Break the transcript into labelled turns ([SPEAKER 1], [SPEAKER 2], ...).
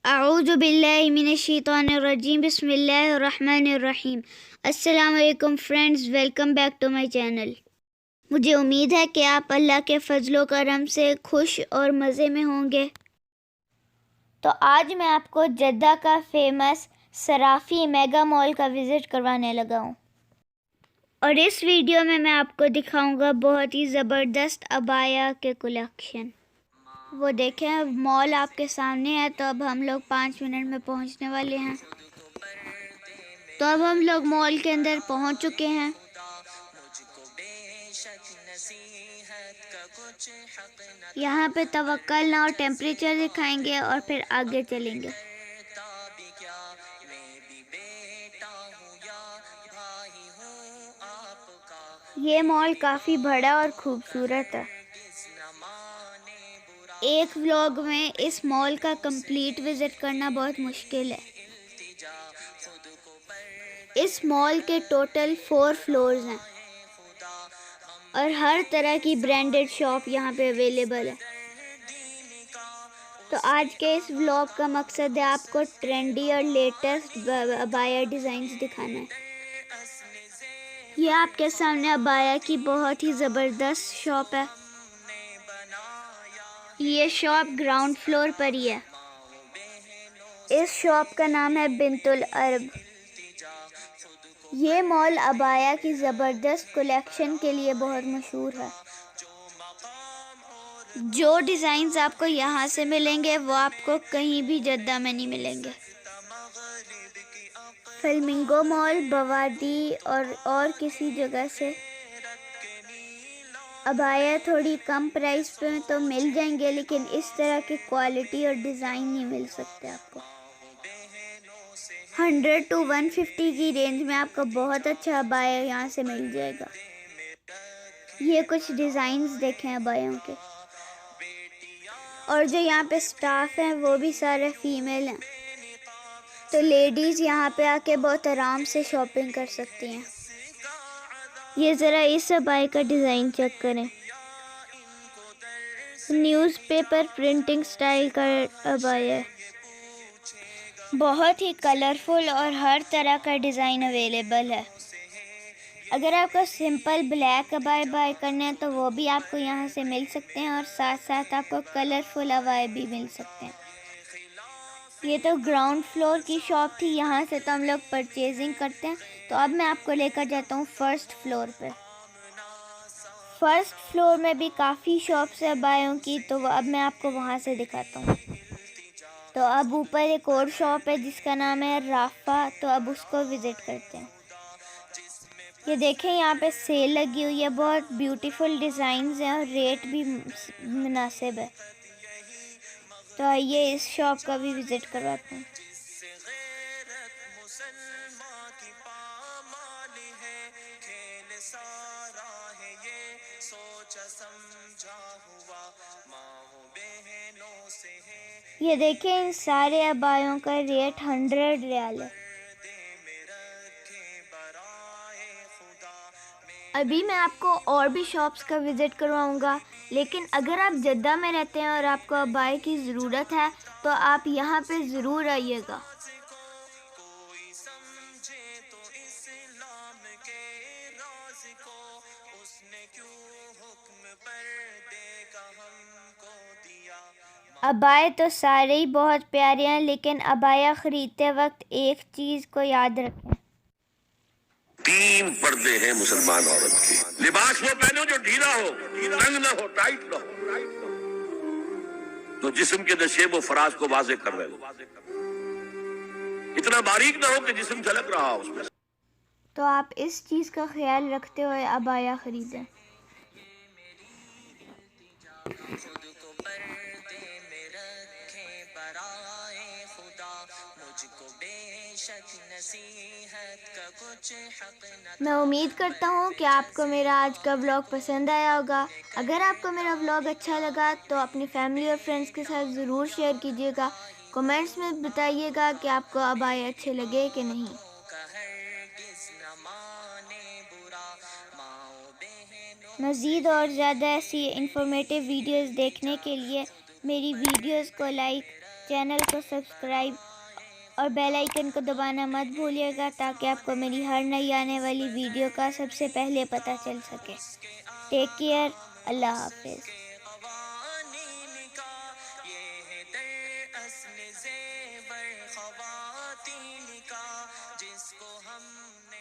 [SPEAKER 1] اعوذ باللہ من الشیطان الرجیم بسم اللہ الرحمن الرحیم۔ السلام علیکم friends, welcome back to my channel. مجھے امید ہے کہ آپ اللہ کے فضل و کرم سے خوش اور مزے میں ہوں گے۔ تو آج میں آپ کو جدہ کا فیمس صرافی میگا مال کا وزٹ کروانے لگا ہوں، اور اس ویڈیو میں آپ کو دکھاؤں گا بہت ہی زبردست عبایا کے کلیکشن۔ وہ دیکھیں مال آپ کے سامنے ہے۔ تو اب ہم لوگ 5 منٹ میں پہنچنے والے ہیں۔ تو اب ہم لوگ مال کے اندر پہنچ چکے ہیں۔ یہاں پہ توکل نہ اور ٹیمپریچر دکھائیں گے اور پھر آگے چلیں گے۔ یہ مال کافی بڑا اور خوبصورت ہے۔ ایک ولاگ میں اس مال کا کمپلیٹ وزٹ کرنا بہت مشکل ہے۔ اس مال کے ٹوٹل 4 فلورز ہیں اور ہر طرح کی برانڈڈ شاپ یہاں پہ اویلیبل ہے۔ تو آج کے اس ولاگ کا مقصد ہے آپ کو ٹرینڈی اور لیٹسٹ عبایا ڈیزائنز دکھانا ہے۔ یہ آپ کے سامنے عبایا کی بہت ہی زبردست شاپ ہے۔ یہ شاپ گراؤنڈ فلور پر ہی ہے۔ اس شاپ کا نام ہے بنت العرب۔ یہ مال عبایا کی زبردست کلیکشن کے لیے بہت مشہور ہے۔ جو ڈیزائنز آپ کو یہاں سے ملیں گے وہ آپ کو کہیں بھی جدہ میں نہیں ملیں گے۔ فلیمنگو مال، بوادی اور کسی جگہ سے عبایا تھوڑی کم پرائس پہ تو مل جائیں گے، لیکن اس طرح کی کوالٹی اور ڈیزائن نہیں مل سکتے آپ کو۔ 100 to 150 کی رینج میں آپ کو بہت اچھا عبایا یہاں سے مل جائے گا۔ یہ کچھ ڈیزائنز دیکھیں عبایوں کے، اور جو یہاں پہ سٹاف ہیں وہ بھی سارے فیمیل ہیں، تو لیڈیز یہاں پہ آ کے بہت آرام سے شاپنگ کر سکتی ہیں۔ یہ ذرا اس عبایا کا ڈیزائن چیک کریں۔ نیوز پیپر پرنٹنگ سٹائل کا عبایا ہے، بہت ہی کلرفل اور ہر طرح کا ڈیزائن اویلیبل ہے۔ اگر آپ کو سمپل بلیک عبایا بائی کرنے ہیں تو وہ بھی آپ کو یہاں سے مل سکتے ہیں، اور ساتھ ساتھ آپ کو کلرفل عبایا بھی مل سکتے ہیں۔ یہ تو گراؤنڈ فلور کی شاپ تھی، یہاں سے تو ہم لوگ پرچیزنگ کرتے ہیں۔ تو اب میں آپ کو لے کر جاتا ہوں فرسٹ فلور پہ۔ فرسٹ فلور میں بھی کافی شاپس ہیں عبایوں کی، تو اب میں آپ کو وہاں سے دکھاتا ہوں۔ تو اب اوپر ایک اور شاپ ہے جس کا نام ہے رافہ، تو اب اس کو وزٹ کرتے ہیں۔ یہ دیکھیں یہاں پہ سیل لگی ہوئی ہے، بہت بیوٹیفل ڈیزائنز ہیں اور ریٹ بھی مناسب ہے۔ تو آئیے اس شاپ کا بھی وزٹ کرواتے ہیں۔ یہ دیکھیں ان سارے عبایوں کا ریٹ 100 ریال ہے۔ ابھی میں آپ کو اور بھی شاپس کا وزٹ کرواؤں گا، لیکن اگر آپ جدہ میں رہتے ہیں اور آپ کو عبایا کی ضرورت ہے تو آپ یہاں پہ ضرور آئیے گا۔ عبایا تو سارے ہی بہت پیارے ہیں، لیکن عبایا خریدتے وقت ایک چیز کو یاد رکھیں۔
[SPEAKER 2] 3 پردے ہیں مسلمان عورت کے۔ لباس وہ پہنو جو ڈھیلا ہو، تنگ نہ ہو، ٹائٹ نہ ہو، تو جسم کے نشیب و فراز کو واضح کر رہے ہو، اتنا باریک نہ ہو کہ جسم جھلک رہا ہو اس میں۔
[SPEAKER 1] تو آپ اس چیز کا خیال رکھتے ہوئے عبایا خریدیں۔ میں امید کرتا ہوں کہ آپ کو میرا آج کا ولاگ پسند آیا ہوگا۔ اگر آپ کو میرا ولاگ اچھا لگا تو اپنی فیملی اور فرینڈز کے ساتھ ضرور شیئر کیجیے گا۔ کمنٹس میں بتائیے گا کہ آپ کو عبایا اچھے لگے کہ نہیں۔ مزید اور زیادہ ایسی انفارمیٹیو ویڈیوز دیکھنے کے لیے میری ویڈیوز کو لائک چینل کو سبسکرائب اور بیل آئیکن کو دبانا مت بھولیے گا تاکہ آپ کو میری ہر نئی آنے والی ویڈیو کا سب سے پہلے پتہ چل سکے. Take care. اللہ حافظ.
[SPEAKER 3] قوانین کا یہ ہے در اصل زیور خواتین کا جس کو ہم نے